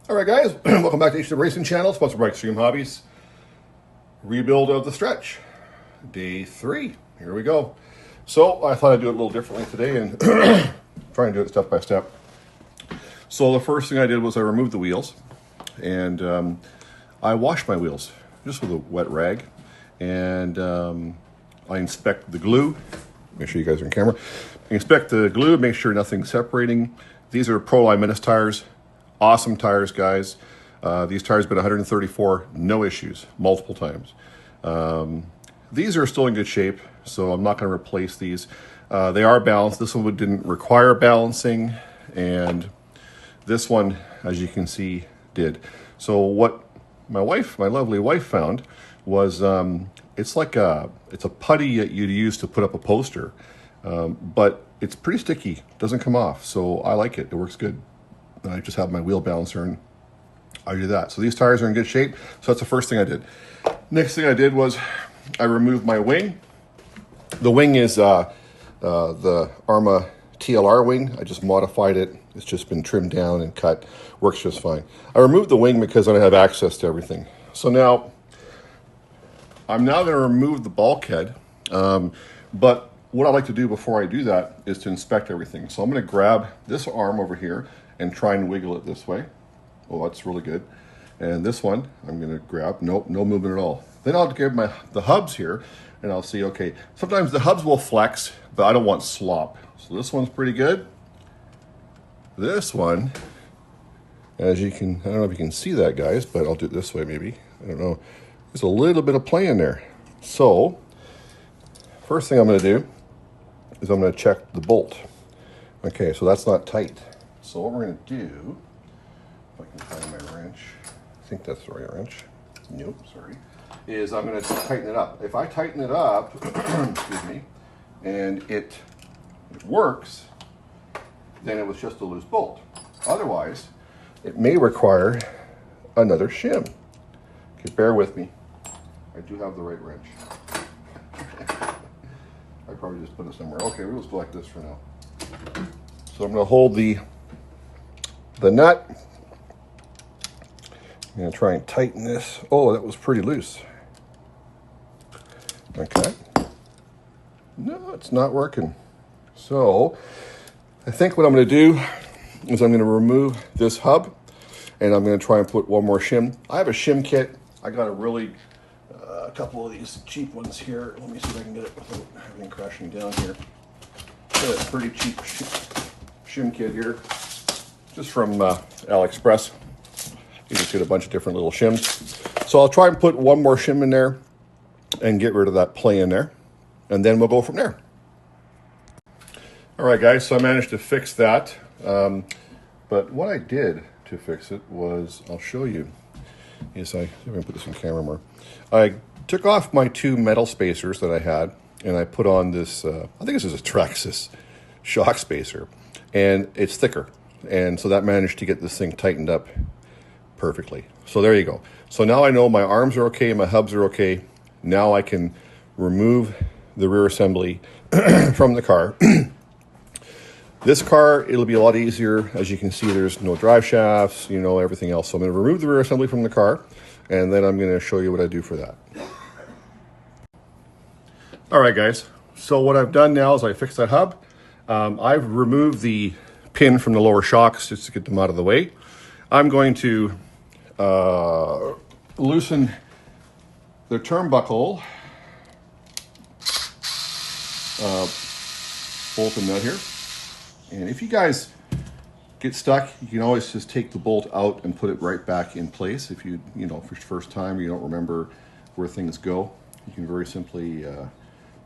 All right, guys, welcome back to HW Racing Channel, sponsored by Extreme Hobbies. Rebuild of the stretch, day 3. Here we go. So I thought I'd do it a little differently today and try and do it step by step. So the first thing I did was I removed the wheels, and I washed my wheels just with a wet rag, and I inspect the glue. Make sure you guys are on camera. Inspect the glue, make sure nothing's separating. These are Pro Menace tires. Awesome tires, guys. These tires have been 134, no issues, multiple times. These are still in good shape, so I'm not going to replace these. They are balanced. This one didn't require balancing, and this one, as you can see, did. So what my lovely wife found was it's a putty that you'd use to put up a poster, but it's pretty sticky, doesn't come off, so I like it. It works good. I just have my wheel balancer and I do that. So these tires are in good shape. So that's the first thing I did. Next thing I did was I removed my wing. The wing is the Arma TLR wing. I just modified it. It's just been trimmed down and cut. Works just fine. I removed the wing because I don't have access to everything. So now I'm going to remove the bulkhead. But what I like to do before I do that is to inspect everything. So I'm going to grab this arm over here and try and wiggle it this way. Oh, that's really good. And this one, I'm going to grab. Nope, no movement at all. Then I'll grab the hubs here, and I'll see, okay, sometimes the hubs will flex, but I don't want slop. So this one's pretty good. This one, as you can, I don't know if you can see that, guys, but I'll do it this way maybe. I don't know. There's a little bit of play in there. So, first thing I'm going to do is I'm going to check the bolt. Okay, so that's not tight. So what we're going to do, if I can find my wrench, I think that's the right wrench. Nope, sorry. Is I'm going to tighten it up. If I tighten it up, excuse me, and it works, then it was just a loose bolt. Otherwise, it may require another shim. Okay, bear with me. I do have the right wrench. I probably just put it somewhere. Okay, we'll just go like this for now. So I'm going to hold the nut. I'm going to try and tighten this. Oh, that was pretty loose. Okay. No, it's not working. So I think what I'm going to do is I'm going to remove this hub, and I'm going to try and put one more shim. I have a shim kit. I got a couple of these cheap ones here. Let me see if I can get it without having crashing down here. Got a pretty cheap shim kit here, just from AliExpress. You just get a bunch of different little shims. So I'll try and put one more shim in there and get rid of that play in there, and then we'll go from there. All right, guys, so I managed to fix that. But what I did to fix it was, I'll show you. Yes, I'm going to put this in camera more. I took off my 2 metal spacers that I had, and I put on this, I think this is a Traxxas shock spacer, and it's thicker. And so that managed to get this thing tightened up perfectly. So there you go. So now I know my arms are okay, my hubs are okay. Now I can remove the rear assembly from the car. This car, it'll be a lot easier. As you can see, there's no drive shafts, everything else. So I'm going to remove the rear assembly from the car, and then I'm going to show you what I do for that. All right, guys. So what I've done now is I fixed that hub. I've removed the pin from the lower shocks just to get them out of the way. I'm going to loosen the turnbuckle bolt and nut here. And if you guys get stuck, you can always just take the bolt out and put it right back in place. If you for your first time, you don't remember where things go, you can very simply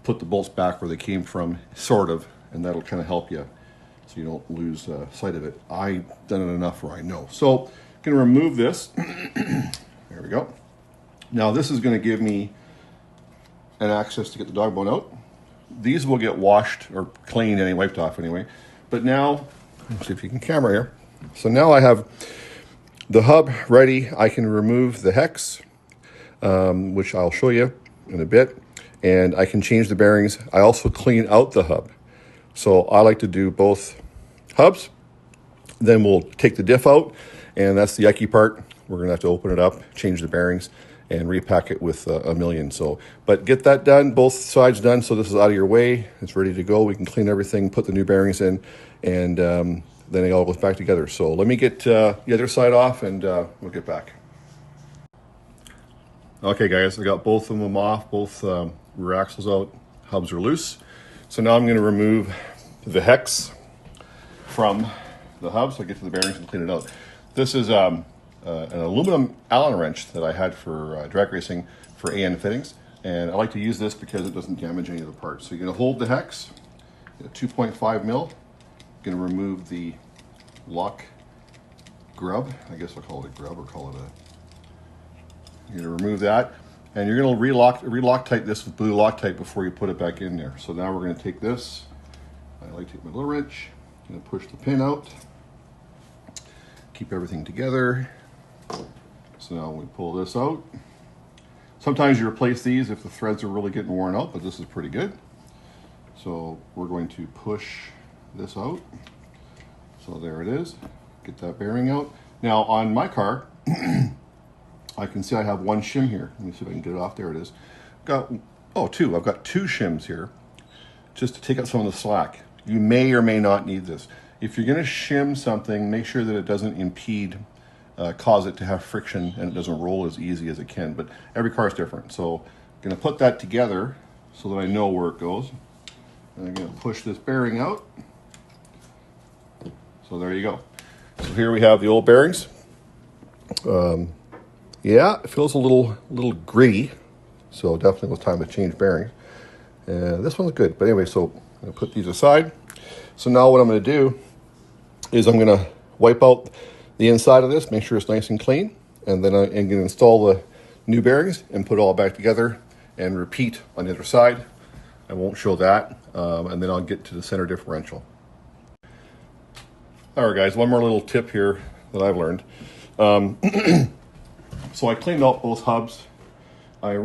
put the bolts back where they came from, sort of, and that'll kind of help you so you don't lose sight of it. I've done it enough where I know. So I'm going to remove this. There we go. Now this is going to give me an access to get the dog bone out. These will get washed or cleaned anyway, wiped off anyway. But now, let's see if you can camera here. So now I have the hub ready. I can remove the hex, which I'll show you in a bit. And I can change the bearings. I also clean out the hub. So I like to do both hubs. Then we'll take the diff out, and that's the yucky part. We're going to have to open it up, change the bearings, and repack it with a million. So, but get that done, both sides done, so this is out of your way. It's ready to go. We can clean everything, put the new bearings in, and then it all goes back together. So let me get the other side off, and we'll get back. Okay, guys, I got both of them off, both rear axles out, hubs are loose. So now I'm going to remove the hex from the hub, so I get to the bearings and clean it out. This is an aluminum Allen wrench that I had for drag racing for AN fittings, and I like to use this because it doesn't damage any of the parts. So you're going to hold the hex at 2.5 mil. Going to remove the lock grub. I guess I'll call it a grub or call it a. You're going to remove that, and you're going to re-Loctite this with blue Loctite before you put it back in there. So now we're going to take this. I like to take my little wrench. I'm going to push the pin out. Keep everything together. So now we pull this out. Sometimes you replace these if the threads are really getting worn out, but this is pretty good. So we're going to push this out. So there it is. Get that bearing out. Now on my car, I can see I have one shim here. Let me see if I can get it off. There it is. Two. I've got two shims here just to take out some of the slack. You may or may not need this. If you're going to shim something, make sure that it doesn't impede, cause it to have friction, and it doesn't roll as easy as it can. But every car is different. So I'm going to put that together so that I know where it goes. And I'm going to push this bearing out. So there you go. So here we have the old bearings. Yeah, it feels a little gritty, so definitely was time to change bearings. This one's good, but anyway, so I'm going to put these aside. So now what I'm going to do is I'm going to wipe out the inside of this, make sure it's nice and clean, and then I'm going to install the new bearings and put it all back together and repeat on the other side. I won't show that, and then I'll get to the center differential. All right, guys, one more little tip here that I've learned. So I cleaned out both hubs. I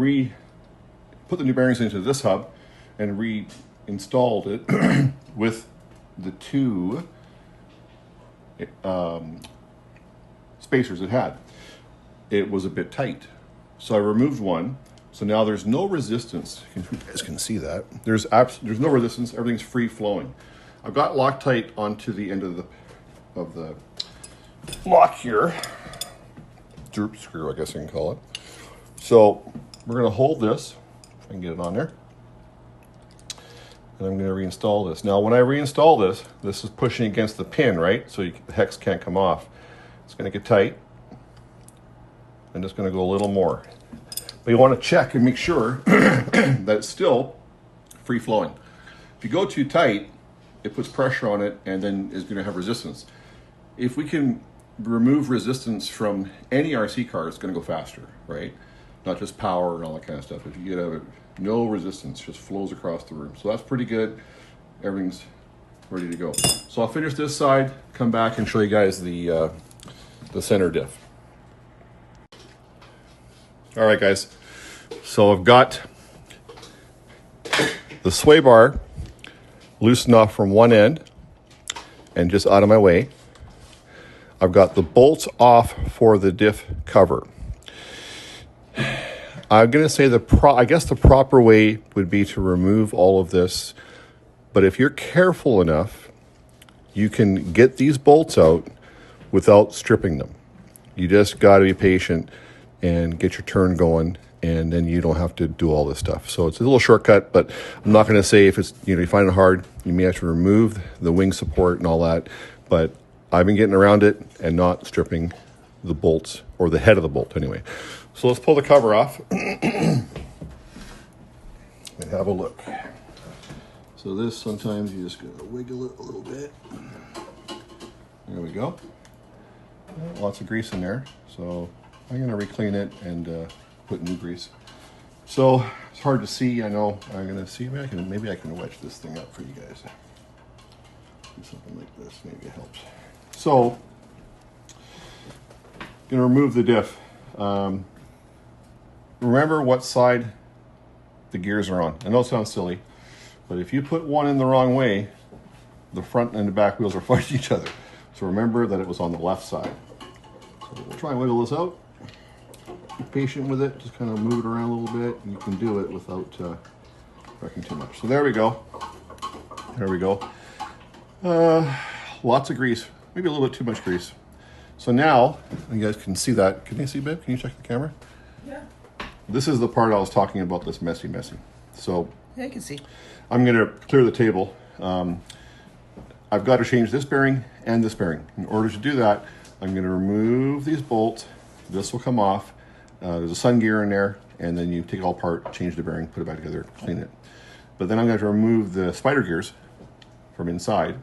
put the new bearings into this hub and reinstalled it with the two spacers it had. It was a bit tight. So I removed one. So now there's no resistance. You guys can see that. There's no resistance. Everything's free flowing. I've got Loctite onto the end of the lock here. Droop screw, I guess you can call it. So we're going to hold this, if I can get it on there, and I'm going to reinstall this. Now when I reinstall this is pushing against the pin, right? So the hex can't come off. It's going to get tight. I'm just going to go a little more. But you want to check and make sure that it's still free flowing. If you go too tight, it puts pressure on it and then is going to have resistance. If we can remove resistance from any RC car, it's going to go faster, right? Not just power and all that kind of stuff. If you get no resistance, just flows across the room. So that's pretty good. Everything's ready to go. So I'll finish this side, come back and show you guys the center diff. All right, guys. So I've got the sway bar loosened off from one end and just out of my way. I've got the bolts off for the diff cover. I'm going to say I guess the proper way would be to remove all of this, but if you're careful enough, you can get these bolts out without stripping them. You just got to be patient and get your turn going, and then you don't have to do all this stuff. So it's a little shortcut, but I'm not going to say if it's, you find it hard, you may have to remove the wing support and all that, but I've been getting around it and not stripping the bolts, or the head of the bolt anyway. So let's pull the cover off and have a look. So this, sometimes you just gotta wiggle it a little bit. There we go. Lots of grease in there. So I'm gonna re-clean it and put new grease. So it's hard to see, I know. I'm gonna see, maybe I can wedge this thing up for you guys. Do something like this, maybe it helps. So, gonna remove the diff. Remember what side the gears are on. I know it sounds silly, but if you put one in the wrong way, the front and the back wheels are fighting each other. So remember that it was on the left side. So we'll try and wiggle this out. Be patient with it, just kind of move it around a little bit, and you can do it without wrecking too much. So there we go. There we go. Lots of grease, maybe a little bit too much grease. So now, you guys can see that. Can you see, babe? Can you check the camera? Yeah. This is the part I was talking about that's messy. So Yeah, I can see. I'm going to clear the table. I've got to change this bearing and this bearing. In order to do that, I'm going to remove these bolts. This will come off. There's a sun gear in there, and then you take it all apart, change the bearing, put it back together, clean it. But then I'm going to remove the spider gears from inside.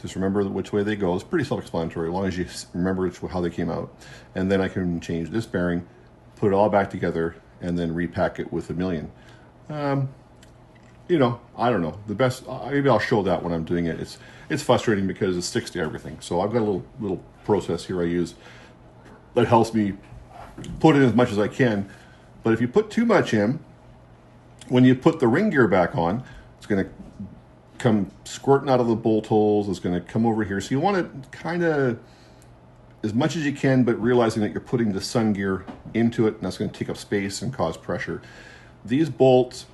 Just remember which way they go. It's pretty self-explanatory as long as you remember how they came out. And then I can change this bearing, put it all back together, and then repack it with a million. You know, I don't know. The best, maybe I'll show that when I'm doing it. It's frustrating because it sticks to everything. So I've got a little process here I use that helps me put in as much as I can. But if you put too much in, when you put the ring gear back on, it's going to come squirting out of the bolt holes. It's going to come over here. So you want to kind of, as much as you can, but realizing that you're putting the sun gear into it, and that's going to take up space and cause pressure. These bolts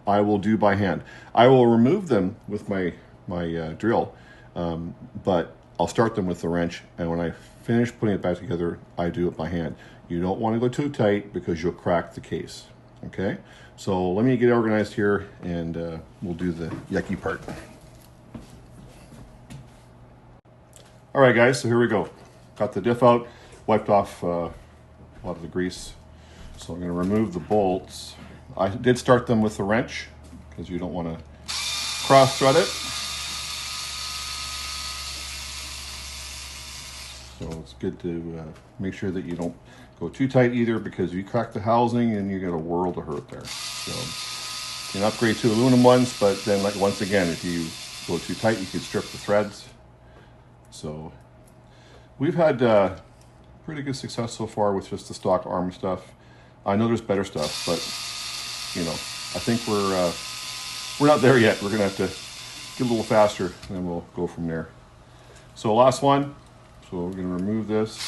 I will do by hand. I will remove them with my drill, but I'll start them with the wrench, and when I finish putting it back together, I do it by hand. You don't want to go too tight because you'll crack the case. Okay, so let me get organized here, and we'll do the yucky part. All right, guys, so here we go. Got the diff out, wiped off a lot of the grease. So I'm going to remove the bolts. I did start them with the wrench because you don't want to cross thread it. So it's good to make sure that you don't go too tight either, because you crack the housing and you get a world of hurt there. So you can upgrade to aluminum ones, but then like once again, if you go too tight, you can strip the threads. So we've had pretty good success so far with just the stock arm stuff. I know there's better stuff, but you know, I think we're not there yet. We're gonna have to get a little faster, and then we'll go from there. So last one. So we're gonna remove this.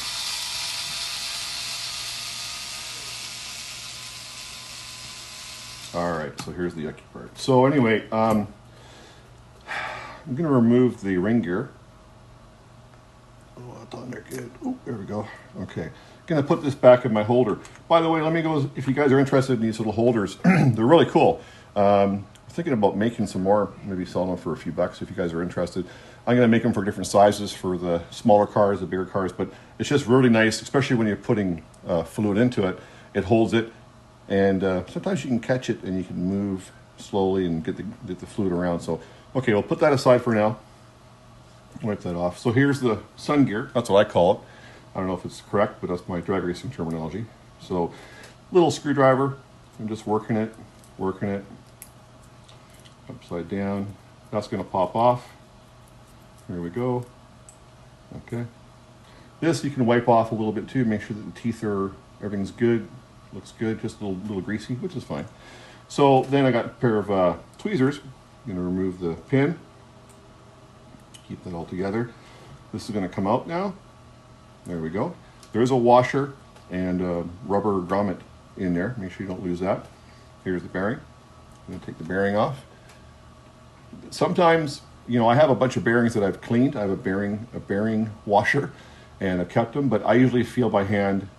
All right, so here's the yucky part. So anyway, I'm gonna remove the ring gear. Oh, that's on there good. Oh, there we go. Okay, gonna put this back in my holder. By the way, let me go, if you guys are interested in these little holders, they're really cool. I'm thinking about making some more, maybe selling them for a few bucks if you guys are interested. I'm gonna make them for different sizes for the smaller cars, the bigger cars, but it's just really nice, especially when you're putting fluid into it. It holds it. And sometimes you can catch it and you can move slowly and get the fluid around. So, okay, we'll put that aside for now. Wipe that off. So here's the sun gear. That's what I call it. I don't know if it's correct, but that's my drag racing terminology. So, little screwdriver. I'm just working it, upside down. That's going to pop off. Here we go. Okay. This you can wipe off a little bit too. Make sure that the teeth everything's good. Looks good, just a little greasy, which is fine. So then I got a pair of tweezers. I'm going to remove the pin. Keep that all together. This is going to come out now. There we go. There's a washer and a rubber grommet in there. Make sure you don't lose that. Here's the bearing. I'm going to take the bearing off. Sometimes, you know, I have a bunch of bearings that I've cleaned. I have a bearing washer, and I've kept them, but I usually feel by hand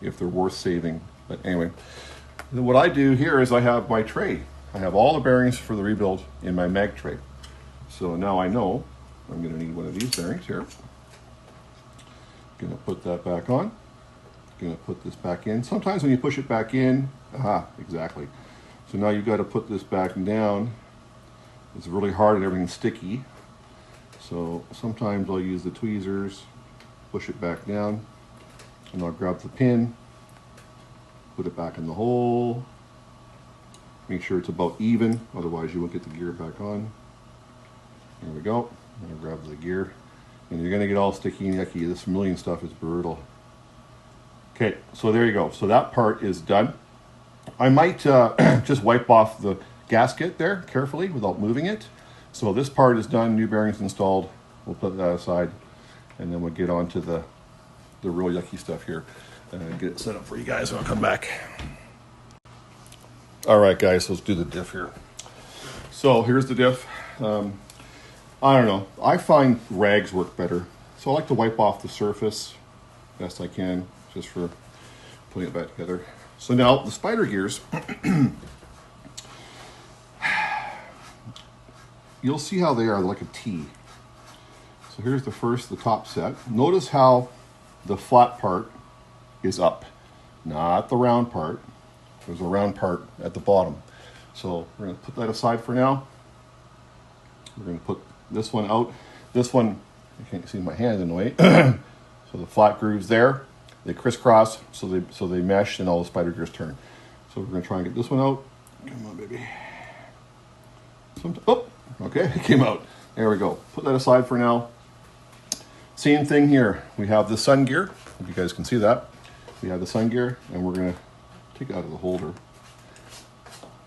if they're worth saving. But anyway, what I do here is I have my tray. I have all the bearings for the rebuild in my mag tray. So now I know I'm going to need one of these bearings here. Going to put that back on. Going to put this back in. Sometimes when you push it back in, exactly. So now you've got to put this back down. It's really hard and everything's sticky. So sometimes I'll use the tweezers, push it back down, and I'll grab the pin, put it back in the hole, make sure it's about even, otherwise you won't get the gear back on. There we go. I'm gonna grab the gear, and you're gonna get all sticky and yucky. This million stuff is brutal. Okay, so there you go. So that part is done. I might just wipe off the gasket there carefully without moving it. So this part is done, new bearings installed. We'll put that aside. and then we'll get on to the real yucky stuff here and get it set up for you guys when I come back. All right, guys, let's do the diff here. So here's the diff. I don't know. I find rags work better. So I like to wipe off the surface best I can, just for putting it back together. So now the spider gears, you'll see how they are like a T. So here's the top set. Notice how the flat part is up, not the round part. There's a round part at the bottom. So we're going to put that aside for now. We're going to put this one out. This one, you can't see my hand in the way. So the flat grooves there, they crisscross, so they mesh, and all the spider gears turn. So we're going to try and get this one out. Come on, baby. Oh, okay, it came out. There we go. Put that aside for now. Same thing here. We have the sun gear. If you guys can see that. We have the sun gear, and we're going to take it out of the holder.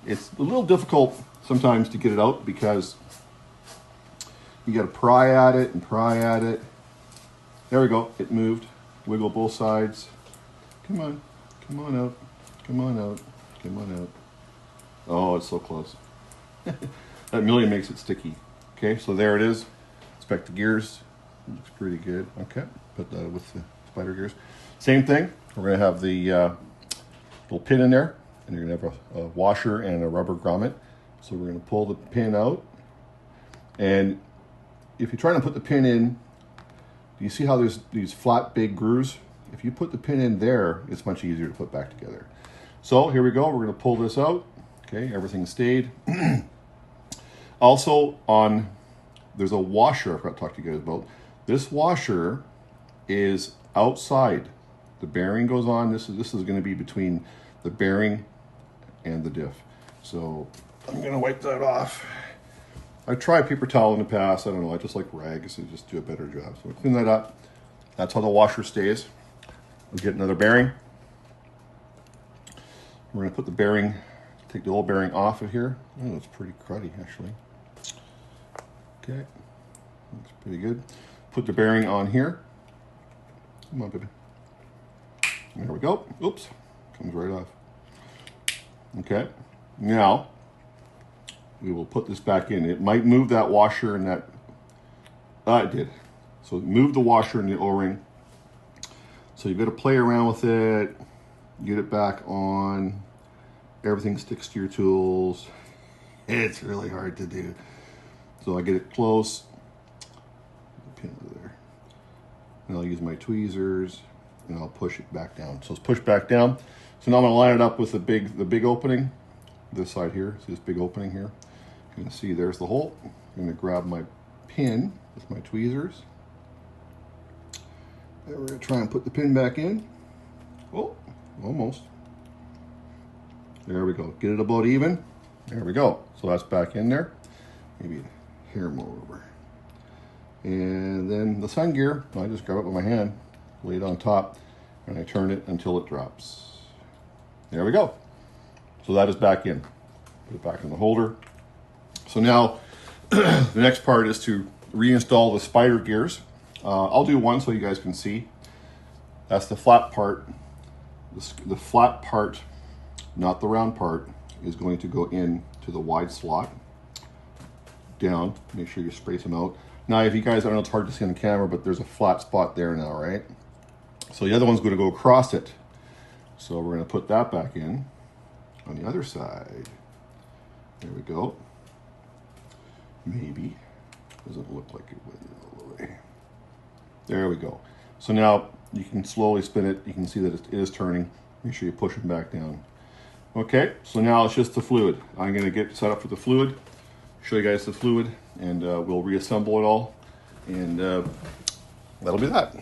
It's a little difficult sometimes to get it out because you got to pry at it and pry at it. There we go. It moved. Wiggle both sides. Come on. Come on out. Come on out. Come on out. Oh, it's so close. That million makes it sticky. Okay, so there it is. Inspect the gears. Looks pretty good. Okay, put that with the spider gears. Same thing. We're going to have the little pin in there, and you're going to have a washer and a rubber grommet. So we're going to pull the pin out, and if you're trying to put the pin in, do you see how there's these flat big grooves? If you put the pin in there, it's much easier to put back together. So here we go. We're going to pull this out. Okay, everything stayed. Also, there's a washer I forgot to talk to you guys about. This washer is outside. The bearing goes on. This is going to be between the bearing and the diff. So I'm going to wipe that off. I've tried paper towel in the past. I don't know. I just like rags to just do a better job. So we'll clean that up. That's how the washer stays. We'll get another bearing. We're going to put the bearing, take the old bearing off of here. Oh, it's pretty cruddy, actually. Okay. Looks pretty good. Put the bearing on here. Come on, baby. There we go. Oops. Comes right off. Okay. Now, we will put this back in. It might move that washer and that... it did. So move the washer and the O-ring. So you've got to play around with it. Get it back on. Everything sticks to your tools. It's really hard to do. So I get it close. Pin over there. And I'll use my tweezers and I'll push it back down. So it's pushed back down. So now I'm going to line it up with the big opening. This side here. See this big opening here? You can see there's the hole. I'm going to grab my pin with my tweezers. And we're going to try and put the pin back in. Oh, almost. There we go. Get it about even. There we go. So that's back in there. Maybe a hair more over. And then the sun gear, I just grab it with my hand, lay it on top, and I turn it until it drops. There we go. So that is back in. Put it back in the holder. So now the next part is to reinstall the spider gears. I'll do one so you guys can see. That's the flat part. The flat part, not the round part, is going to go in to the wide slot. Down, make sure you space them out. Now, if you guys, I don't know, it's hard to see on the camera, but there's a flat spot there now, right? So the other one's going to go across it. So we're going to put that back in on the other side. There we go. Maybe. Doesn't look like it went all the way. There we go. So now you can slowly spin it. You can see that it is turning. Make sure you push it back down. Okay, so now it's just the fluid. I'm going to get set up for the fluid, show you guys the fluid, and we'll reassemble it all, and that'll be that.